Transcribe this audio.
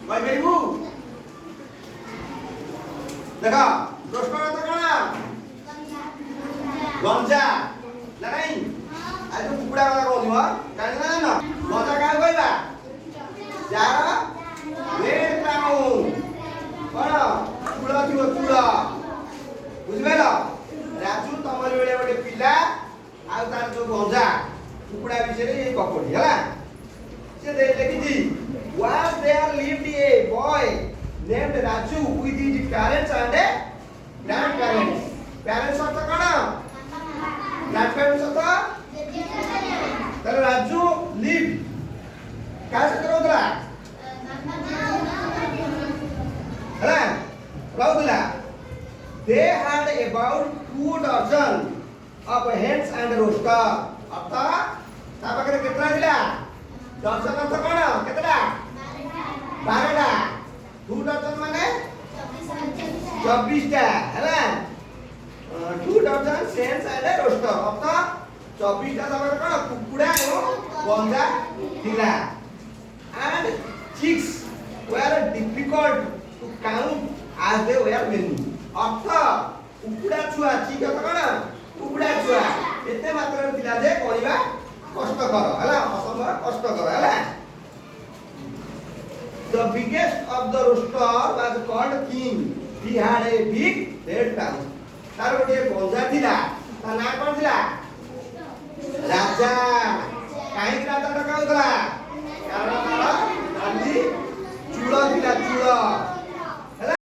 କହିପାରିବୁ? ଦେଖ ରୋଷ୍ଟର ତ କଣ? ଗଞ୍ଜା ନା ନାଇଁ? ଆଉ ଯୋଉ କୁକୁଡ଼ା କଥା କହୁଥିବ ଜାଣିଛ ନା ଜାଣିନ? ଗଞ୍ଜା କାହାକୁ କହିବା? ଯାହାର ରେଡ୍ କ୍ରାଉନ୍ କଣ ଚୂଳ ଥିବ ଚୂଳ, ବୁଝିପାରିଲ? ରାଜୁ ତମରି ବେଳେ ଗୋଟେ ପିଲା ଆଉ ତାର ଯୋଉ ଗଞ୍ଜା କୁକୁଡ଼ା ବିଷୟରେ ଏଇ ଗପଟି ହେଲା। ସେ ଲେଖିଛି once there lived a boy named Raju with his parents and grandparents. Parents ଅର୍ଥ କଣ? grandparents ଅର୍ଥ ତାହେଲେ ରାଜୁ lived କାହା ସହିତ ରହୁଥିଲା? ହେଲା ରହୁଥିଲା। They had about 2 dozen of hens and rooster. ଅର୍ଥ ତା ପାଖରେ କେତେଟା ଥିଲା? ଡଜନ ଅର୍ଥ କଣ? କେତେଟା? 12ଟା। 2 ଡଜନ ମାନେ 24ଟା ହେଲା। 2 ଡଜନ hens and rooster ଅର୍ଥ 24ଟା ତମର କଣ କୁକୁଡ଼ା ଏବଂ ଗଞ୍ଜା ଥିଲା। And chicks were difficult to count as they were many. ଅର୍ଥ କୁକୁଡ଼ା ଛୁଆ ଚିକ୍ ଅର୍ଥ କଣ? କୁକୁଡ଼ା ଛୁଆ ଏତେ ମାତ୍ରାରେ ଥିଲା ଯେ କହିବା କଷ୍ଟକର ହେଲା, ଅସମ୍ଭବ କଷ୍ଟକର ହେଲା। The biggest of the rooster was called King. He had a big red crown. ତାର ଗୋଟେ ଗଞ୍ଜା ଥିଲା, ତା ନାଁ କଣ ଥିଲା? ରାଜା। କାହିଁକି ରାଜା ଡକା ହଉଥିଲା? କାରଣ ତାର ଖାଲି ଚୂଳ ଥିଲା, ଚୂଳ।